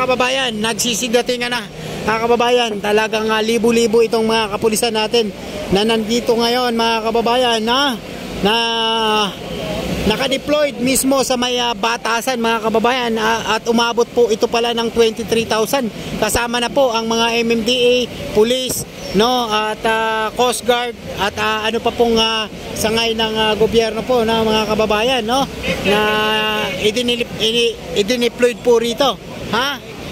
kababayan, nagsisidatingan na. Mga kababayan, talagang libo-libo itong mga kapulisan natin na nandito ngayon, mga kababayan, na naka-deployed mismo sa may batasan, mga kababayan, at umabot po ito pala ng 23,000. Kasama na po ang mga MMDA, police, no, at Coast Guard at ano pa pong sangay ng gobyerno po na mga kababayan, no, na idineployed po rito.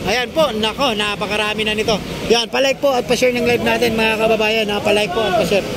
Ayan po, nako, napakarami na nito. Yan, palike po at pa-share ng live natin, mga kababayan. Palike po at pa-share.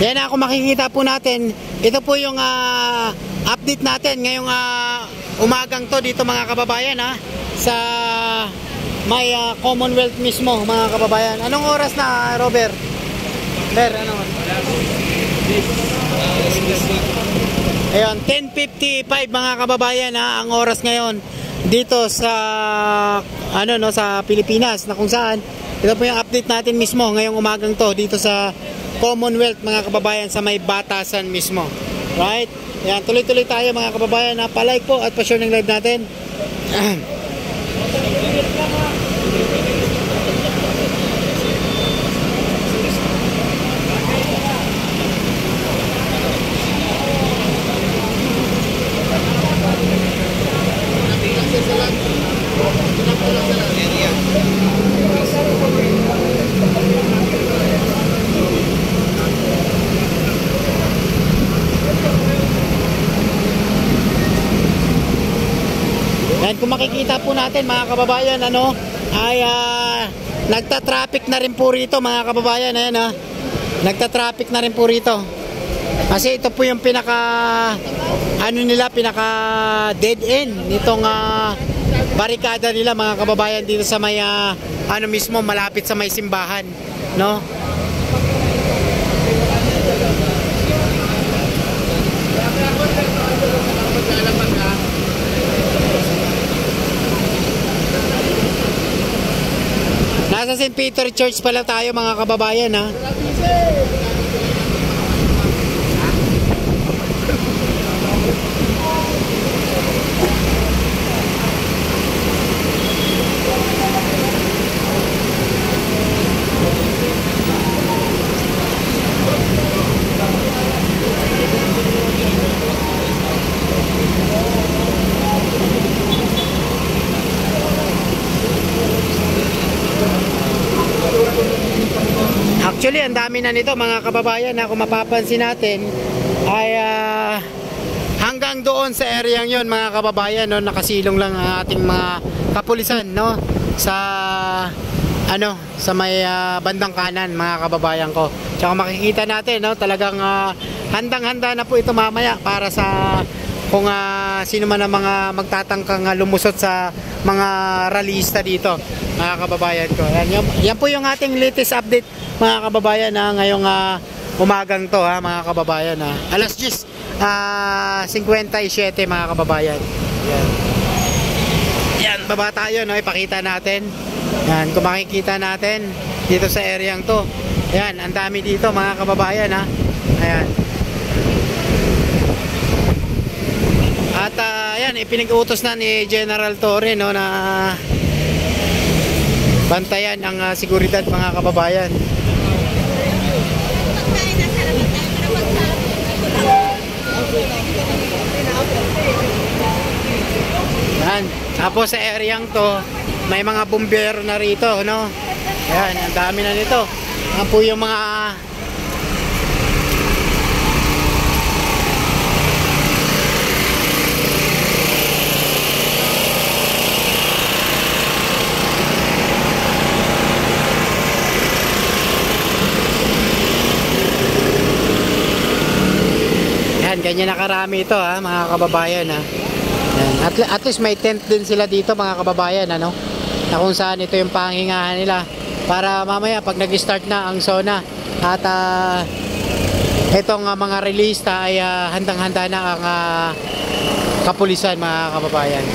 Yan na, kung makikita po natin, ito po yung update natin ngayong umagang to dito, mga kababayan, sa may Commonwealth mismo, mga kababayan. Anong oras na, Robert? Anong oras? Ayun, 10:55, mga kababayan, ang oras ngayon dito sa sa Pilipinas, na kung saan ito po yung update natin mismo ngayong umagang to dito sa Commonwealth, mga kababayan, sa may batasan mismo. Right? Ayan, tuloy-tuloy tayo, mga kababayan. Pa-like po at pa-share ng live natin. Kung makikita po natin, mga kababayan, ay nagta-traffic na rin po rito, mga kababayan. Ayan, nagta-traffic na rin po rito. Kasi ito po yung pinaka dead end nitong barikada nila, mga kababayan, dito sa may mismo, malapit sa may simbahan, no? Nasa St. Peter Church pala tayo, mga kababayan, Actually, ang dami na nito, mga kababayan, kung mapapansin natin ay hanggang doon sa area yon, mga kababayan, nakasilong lang ang ating mga kapulisan, sa may bandang kanan, mga kababayan ko. Tsaka makikita natin, talagang handang-handa na po ito mamaya para sa kung sino man ang mga magtatangkang lumusot sa mga rallyista dito, mga kababayan ko. Yan po yung ating latest update, mga kababayan, ngayong umagang to, mga kababayan. Alas 10:57, mga kababayan. Yan, baba tayo, ipakita natin. Yan, kung makikita natin dito sa areang to. Yan, ang dami dito, mga kababayan, Ayan. At yan, ipinag-utos na ni General Torre, na bantayan ang seguridad, mga kababayan. Yan. Tapos sa areang to, may mga bumbero na rito, Yan, ang dami na nito. Yan po yung mga ganyan nakarami ito ha, mga kababayan ha. Yan. At least may tent din sila dito mga kababayan, ano, na kung saan ito yung panghingahan nila para mamaya pag nag-start na ang SONA at itong mga relista ay handang-handa na ang kapulisan mga kababayan.